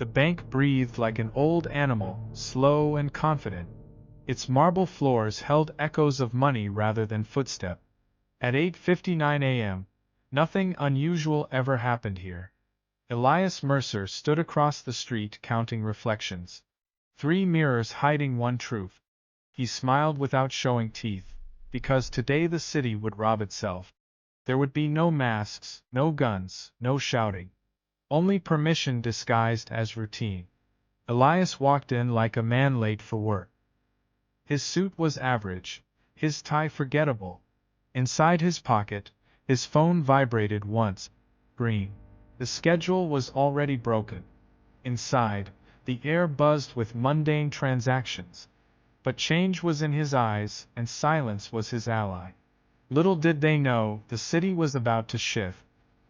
The bank breathed like an old animal, slow and confident. Its marble floors held echoes of money rather than footstep. At 8:59 a.m., nothing unusual ever happened here. Elias Mercer stood across the street counting reflections. 3 mirrors hiding one truth. He smiled without showing teeth, because today the city would rob itself. There would be no masks, no guns, no shouting. Only permission disguised as routine. Elias walked in like a man late for work. His suit was average, his tie forgettable. Inside his pocket, his phone vibrated once. Green. The schedule was already broken. Inside, the air buzzed with mundane transactions. But change was in his eyes, and silence was his ally. Little did they know, the city was about to shift.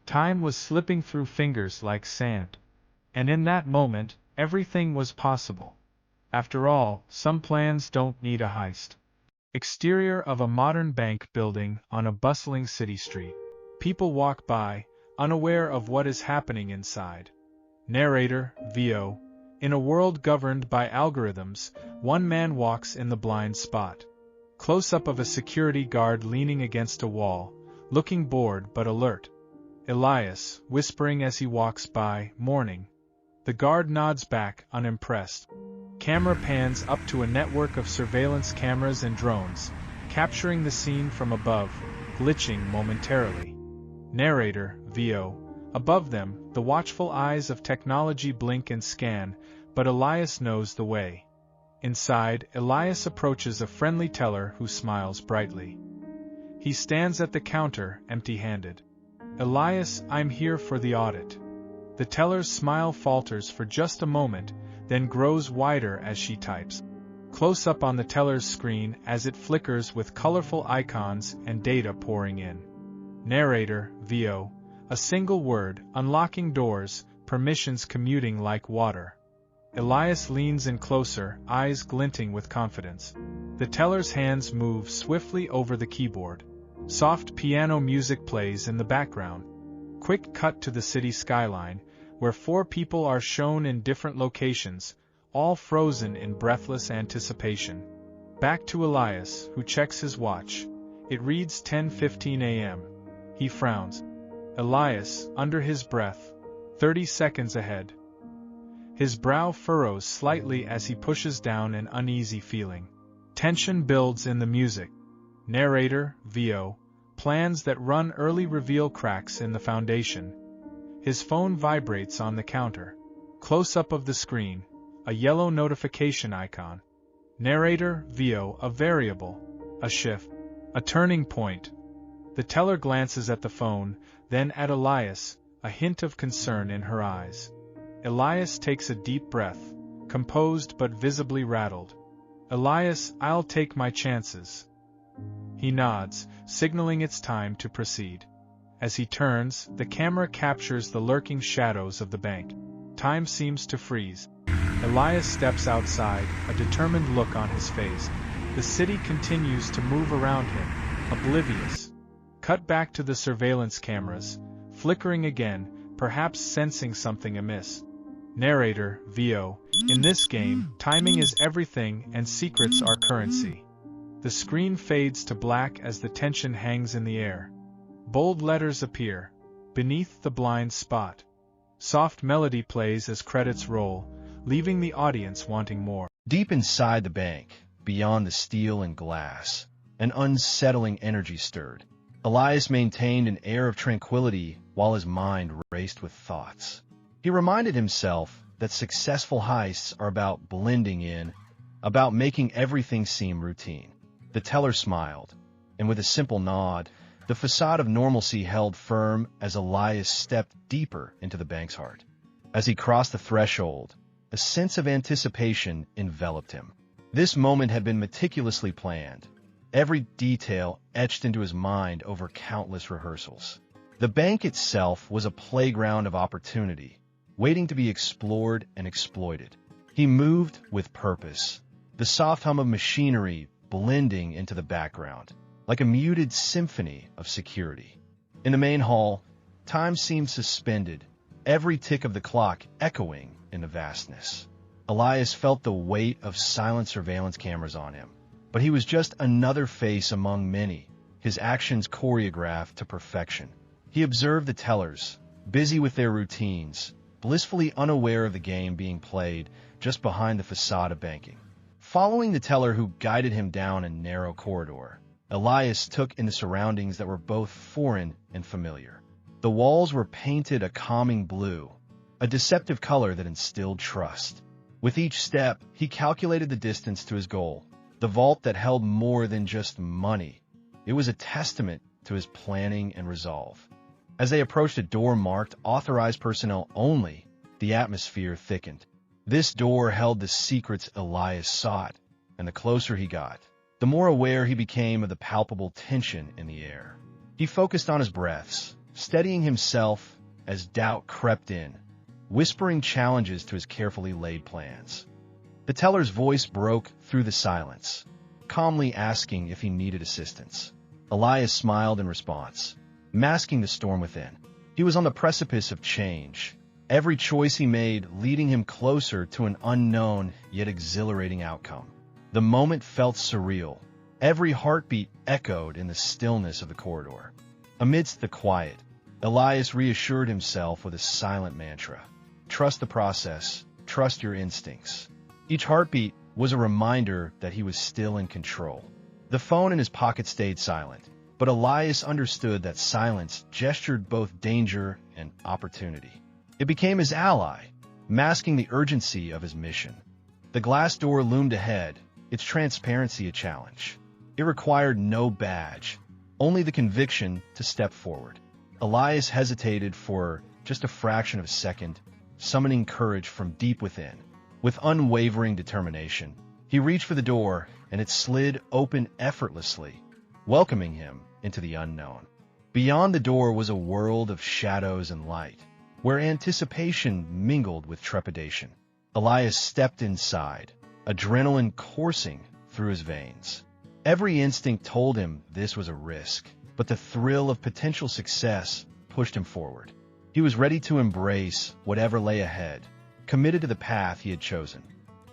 Time was slipping through fingers like sand. And in that moment, everything was possible. After all, some plans don't need a heist. Exterior of a modern bank building on a bustling city street. People walk by, unaware of what is happening inside. Narrator, VO. In a world governed by algorithms, one man walks in the blind spot. Close-up of a security guard leaning against a wall, looking bored but alert. Elias, whispering as he walks by, "Morning." The guard nods back, unimpressed. Camera pans up to a network of surveillance cameras and drones, capturing the scene from above, glitching momentarily. Narrator, VO. Above them, the watchful eyes of technology blink and scan, but Elias knows the way. Inside, Elias approaches a friendly teller who smiles brightly. He stands at the counter, empty-handed. "Elias, I'm here for the audit." The teller's smile falters for just a moment, then grows wider as she types. Close up on the teller's screen as it flickers with colorful icons and data pouring in. Narrator, VO. A single word, unlocking doors, permissions commuting like water. Elias leans in closer, eyes glinting with confidence. The teller's hands move swiftly over the keyboard. Soft piano music plays in the background. Quick cut to the city skyline, where 4 people are shown in different locations, all frozen in breathless anticipation. Back to Elias, who checks his watch. It reads 10:15 a.m. He frowns. Elias, under his breath, 30 seconds ahead. His brow furrows slightly as he pushes down an uneasy feeling. Tension builds in the music. Narrator, VO. Plans that run early reveal cracks in the foundation. His phone vibrates on the counter. Close-up of the screen, a yellow notification icon. Narrator, VO. A variable, a shift, a turning point. The teller glances at the phone, then at Elias, a hint of concern in her eyes. Elias takes a deep breath, composed but visibly rattled. "Elias, I'll take my chances." He nods, signaling it's time to proceed. As he turns, the camera captures the lurking shadows of the bank. Time seems to freeze. Elias steps outside, a determined look on his face. The city continues to move around him, oblivious. Cut back to the surveillance cameras, flickering again, perhaps sensing something amiss. Narrator, VO. In this game, timing is everything and secrets are currency. The screen fades to black as the tension hangs in the air. Bold letters appear, beneath the blind spot. Soft melody plays as credits roll, leaving the audience wanting more. Deep inside the bank, beyond the steel and glass, an unsettling energy stirred. Elias maintained an air of tranquility while his mind raced with thoughts. He reminded himself that successful heists are about blending in, about making everything seem routine. The teller smiled, and with a simple nod, the facade of normalcy held firm as Elias stepped deeper into the bank's heart. As he crossed the threshold, a sense of anticipation enveloped him. This moment had been meticulously planned, every detail etched into his mind over countless rehearsals. The bank itself was a playground of opportunity, waiting to be explored and exploited. He moved with purpose, the soft hum of machinery blending into the background, like a muted symphony of security. In the main hall, time seemed suspended, every tick of the clock echoing in the vastness. Elias felt the weight of silent surveillance cameras on him, but he was just another face among many, his actions choreographed to perfection. He observed the tellers, busy with their routines, blissfully unaware of the game being played just behind the facade of banking. Following the teller who guided him down a narrow corridor, Elias took in the surroundings that were both foreign and familiar. The walls were painted a calming blue, a deceptive color that instilled trust. With each step, he calculated the distance to his goal, the vault that held more than just money. It was a testament to his planning and resolve. As they approached a door marked "Authorized Personnel Only," the atmosphere thickened. This door held the secrets Elias sought, and the closer he got, the more aware he became of the palpable tension in the air. He focused on his breaths, steadying himself as doubt crept in, whispering challenges to his carefully laid plans. The teller's voice broke through the silence, calmly asking if he needed assistance. Elias smiled in response, masking the storm within. He was on the precipice of change, every choice he made leading him closer to an unknown yet exhilarating outcome. The moment felt surreal. Every heartbeat echoed in the stillness of the corridor. Amidst the quiet, Elias reassured himself with a silent mantra. Trust the process, trust your instincts. Each heartbeat was a reminder that he was still in control. The phone in his pocket stayed silent, but Elias understood that silence gestured both danger and opportunity. It became his ally, masking the urgency of his mission. The glass door loomed ahead, its transparency a challenge. It required no badge, only the conviction to step forward. Elias hesitated for just a fraction of a second, summoning courage from deep within. With unwavering determination, he reached for the door, and it slid open effortlessly, welcoming him into the unknown. Beyond the door was a world of shadows and light, where anticipation mingled with trepidation. Elias stepped inside, adrenaline coursing through his veins. Every instinct told him this was a risk, but the thrill of potential success pushed him forward. He was ready to embrace whatever lay ahead, committed to the path he had chosen.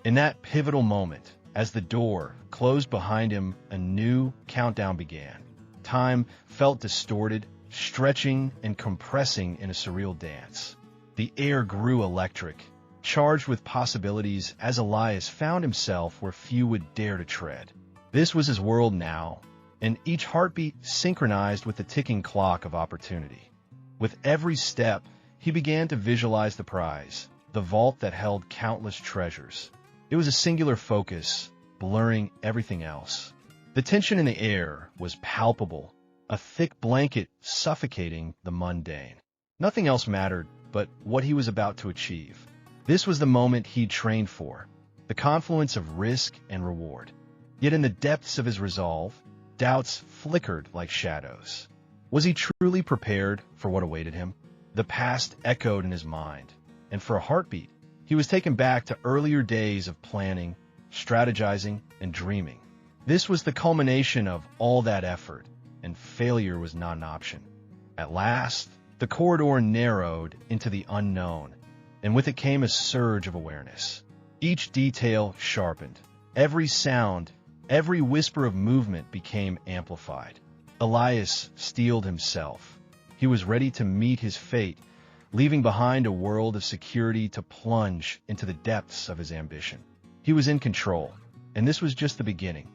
In that pivotal moment, as the door closed behind him, a new countdown began. Time felt distorted, stretching and compressing in a surreal dance. The air grew electric, charged with possibilities as Elias found himself where few would dare to tread. This was his world now, and each heartbeat synchronized with the ticking clock of opportunity. With every step, he began to visualize the prize, the vault that held countless treasures. It was a singular focus, blurring everything else. The tension in the air was palpable, a thick blanket suffocating the mundane. Nothing else mattered but what he was about to achieve. This was the moment he'd trained for, the confluence of risk and reward. Yet in the depths of his resolve, doubts flickered like shadows. Was he truly prepared for what awaited him? The past echoed in his mind, and for a heartbeat, he was taken back to earlier days of planning, strategizing, and dreaming. This was the culmination of all that effort, and failure was not an option. At last, the corridor narrowed into the unknown, and with it came a surge of awareness. Each detail sharpened. Every sound, every whisper of movement became amplified. Elias steeled himself. He was ready to meet his fate, leaving behind a world of security to plunge into the depths of his ambition. He was in control, and this was just the beginning.